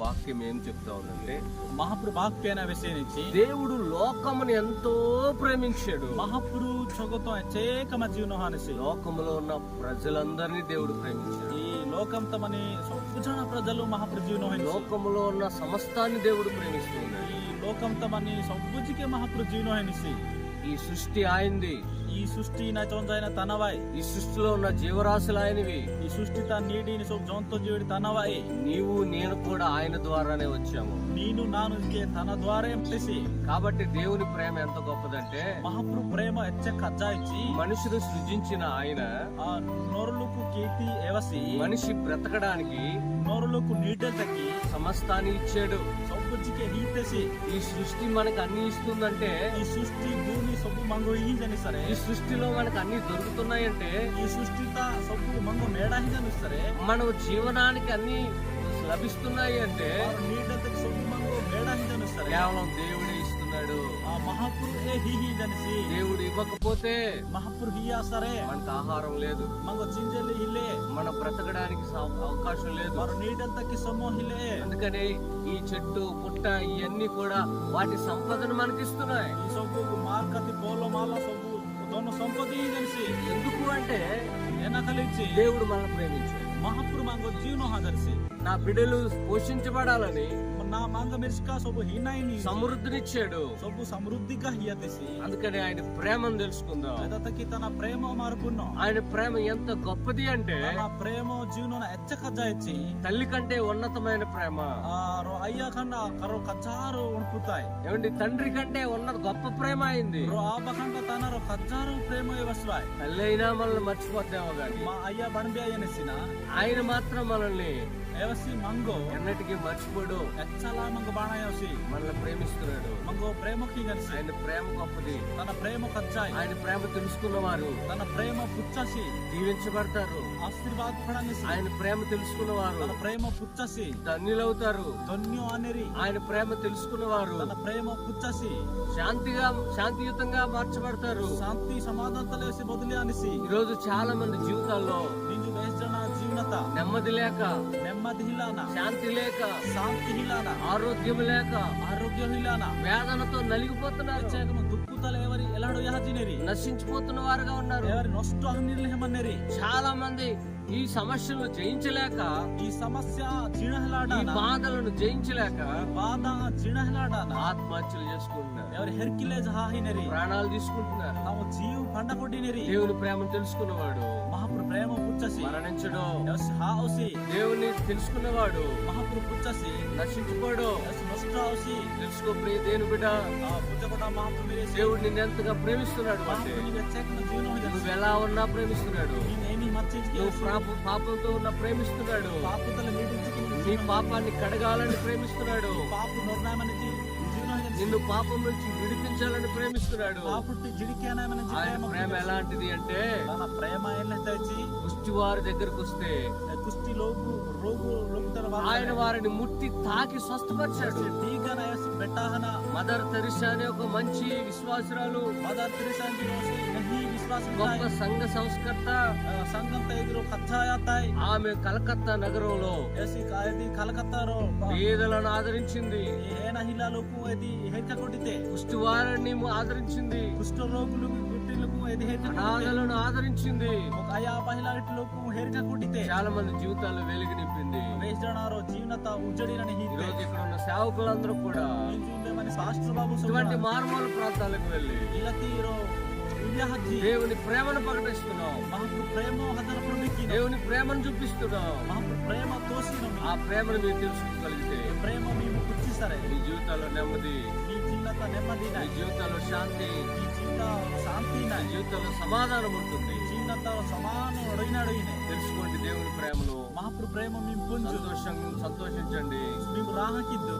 వాక్యం ఏం చెప్తా ఉందంటే మహాప్రభు వాక్యాನ ವಿಷಯ నుంచి దేవుడు లోకముని ఎంతో ప్రేమించాడు. మహాప్రభు జగతో అచేక జీవన హానిసి లోకములో ఉన్న ప్రజలందరినీ దేవుడు ప్రేమించాడు. ఈ లోకం తమని సొప్పుజన ప్రజలు మహాప్రభు జీవన హానిసి లోకములో ఉన్న సమస్తాన్ని దేవుడు ప్రేమిస్తున్నాడు. ఈ లోకం తమని సొప్పుజికే మహాప్రభు జీవన హానిసి ఈ సృష్టి ఆయనది. ఈ సృష్టి నా చొంజైన తనవాయ్. ఈ సృష్టిలో ఉన్న జీవరాశులు ఆయనవి. ఈ సృష్టి తా నీడిని సొ జంతు జీవుడి తనవాయ్. నీవు నేను కూడా ఆయన ద్వారానే వచ్చాము. నేను నాను తన ద్వారా ఎంపేసి కాబట్టి దేవుని ప్రేమ ఎంత గొప్పదంటే మహాప్రభు ప్రేమ ఎచ్చక అజ్జాయిచి మనుషులు సృజించిన ఆయన ఆ నోరులకు కీర్తి ఏవసి మనిషి బ్రతకడానికి నోరులకు నీటలు తగ్గి సమస్తాన్ని ఇచ్చాడు. సొప్పుజికే హీతేసి ఈ సృష్టి మనకు అన్ని ఇస్తుందంటే ఈ సృష్టి భూమి సొప్పు మంగో ఈజని సరే ఈ సృష్టిలో మనకు అన్ని దొరుకుతున్నాయంటే ఈ సృష్టిత సొప్పు మంగో మేడాహిజని సరే మనం జీవనానికి అన్ని లభిస్తున్నాయి అంటే నీటకి సొప్పు మంగో మేడాహిజని సరే కేవలం దేవుడే ఇస్తున్నాడు. ఆ మహాపురు ఏ హీజనిసి దేవుడు ఇవ్వకపోతే మహాపురు హియా సరే మనకు ఆహారం లేదు, మంగో చింజలి హిలే మనం బ్రతకడానికి అవకాశం లేదు. మరో నీటంతకి సొమ్మో హిలే అందుకని ఈ చెట్టు పుట్ట ఇవన్నీ కూడా వాటి సంపదను మనకిస్తున్నాయి. ఈ సొప్పు మార్కతి పోలో మాల సొప్పు దోన సంపద ఈజనిసి ఎందుకు అంటే ఎనకలిచ్చి దేవుడు మనల్ని ప్రేమించాడు. మహాపురు మంగో జీవన హాజరిసి నా బిడ్డలు పోషించబడాలని నా మంగ మెరిసికా సొప్పు హినాయిని సమృద్ధినిచ్చాడు. సొప్పు సమృద్ధిగా హియతేసి అందుకని ఆయన ప్రేమను తెలుసుకుందాం. ಅದಕ್ಕೆ ತನ್ನ ಪ್ರೇಮ ಮಾರ್ಪುನ್ನು ఆయన ప్రేమ ఎంత గొప్పది అంటే ತನ್ನ ಪ್ರೇಮ ಜೀವನ ಹೆಚ್ಚ ಕಜ್ಜಾಯಿಚ್ಚಿ తల్లి కంటే ఉన్నతమైన ప్రేమ. ಅಯ್ಯ ಕಂಡ ಕರೋ ಕಜ್ಜಾರು ಉಣ್ಪುತ್ತಾಯಿ ఏమండి, తండ్రి కంటే గొప్ప ప్రేమ అయింది. ರೋ ಆಬ ಕಂಡ ತನರೋ ಕಜ್ಜಾರು ಪ್ರೇಮ ವಸ್ವಾಯ್ తల్లి అయినా మనల్ని మర్చిపోద్దామో గాని మా అయ్య బణబి ఎనసిన ఆయన మాత్రం మనల్ని ఏవసి మంగో ఎన్నటికీ మర్చిపోడు. ఎచ్చలా మంగ బాణయోసి మనల్ని ప్రేమిస్తున్నాడు. మంగో ప్రేమకి గనిసి ఆయన ప్రేమ గొప్పది. తన ప్రేమ కజ్జాయి ఆయన ప్రేమ తెలుసుకున్నవారు తన ప్రేమ పుచ్చసి దీవించబడతారు. ఆశీర్వాద పడనిసి ఆయన ప్రేమ తెలుసుకున్నవారు తన ప్రేమ పుచ్చసి ధన్యులవుతారు. ధన్యో అనేరి ఆయన ప్రేమ తెలుసుకున్నవారు తన ప్రేమ పుచ్చసి శాంతియుతంగా మార్చబడతారు. శాంతి సమాధానతలేసి బదులి అనిసి ఈరోజు చాలా మంది జీవితాల్లో నిన్ను వేసిన జీవనత నెమ్మది లేక, నెమ్మది హిలాన శాంతి లేక, శాంతి హిలాన ఆరోగ్యం లేక, ఆరోగ్య హిలాన వేదనతో నలిగిపోతున్నారు. దుఃఖుతలు ఎవరి ఎలాడో యహజినేరి నశించిపోతున్న వారుగా ఉన్నారు. ఎవరి నొస్టు అహనిర్లహమనేరి చాలా మంది ఈ సమస్యలను జయించలేక, ఈ సమస్య జీణహలాడ ఈ బాధలను జయించలేక బాధ జీణహలాడాన ఆత్మహత్యలు చేసుకుంటున్నారు. ఎవరి హెర్కిలే జహాహినేరి ప్రాణాలు తీసుకుంటున్నారు. తాము జీవు పండకొట్టినేరి దేవుని ప్రేమను తెలుసుకున్నవాడు మహాప్రభు ప్రేమ పుచ్చసి మరణించడు. హాసి దేవుని తెలుసుకున్నవాడు మహాప్రభు పుచ్చసి నశించుకోడు. నొస్టు హాసి తెలుసుకో ప్రియ దేవుని బిడ్డ, పుచ్చకొట మహాప్రభు మీరేసి దేవుడు నిన్ను ఎంతగా ప్రేమిస్తున్నాడు అంటే మహాప్రభు వ్యక్తిగత జీవనం నువ్వు ఎలా ఉన్నా ప్రేమిస్తున్నాడు. నేనేమి మర్చించి నువ్వు పాపంతో ఉన్న ప్రేమిస్తున్నాడు. పాపుతల నీటించి నీ పాపాన్ని కడగాలని ప్రేమిస్తున్నాడు. పాపు నిర్ణయమని నిన్ను పాపం నుంచి విడిపించాలని ప్రేమిస్తున్నాడు. పాపుట్టి జిడికేనామని ఆయన ప్రేమ ఎలాంటిది అంటే తన ప్రేమ ఎల్లెత్తి కుష్టివారి దగ్గరకు వస్తే కుష్టి లోపు రోగు ఆయన వారిని ముట్టి తాకి స్వస్థపరిచాడు. టీగనయసి బెట్టాహన మదర్ తెరిసా అనే ఒక మంచి విశ్వాసురాలు, మదర్ తెరిసా విశ్వాసం గొప్ప సంఘ సంస్కర్త, సంఘం ఎదురు కచ్చాయాతాయి. ఆమె కలకత్తా నగరంలో కలకత్తారో పేదలను ఆదరించింది. ఏనహిలాలకు ఇది హెరిక కొట్టితే కుష్టివారిని ఆదరించింది. కుష్ఠ రోగులకు గుట్టిలకు ఇది హెరిక అనాథలను ఆదరించింది. ఒక అయా మహిళలకు హెరిక కొట్టితే చాలా మంది జీవితాల్లో వెలుగు నింపింది. వేసడారో జీవనత ఉజ్జడినని ఈ రోజు ఇక్కడ ఉన్న సేవకులందరూ కూడా శాస్త్ర బాబు ఇటువంటి మారుమూల ప్రాంతాలకు వెళ్ళి ఇలా తీరో దేవుని ప్రేమను ప్రకటిస్తున్నాం. మహాప్రభు ప్రేమ హతన ప్రమికి దేవుని ప్రేమను చూపిస్తున్నాం. మహాప్రభు ప్రేమ తోసిన ఆ ప్రేమను మీరు తెలుసుకోగలిగితే ప్రేమ మేము గుర్తిస్తారే. మీ జీవితాల్లో నెమ్మది, మీ జీవిత నెమ్మది, మీ జీవితాల్లో శాంతి, మీ జీవిత శాంతి, మీ జీవితంలో సమాధానం ఉంటుంది. జీవిత సమానం అడిగిన తెలుసుకోండి దేవుని ప్రేమను. మహాప్రభు ప్రేమ మేము సంతోషించండి. మేము రాహకిద్దు.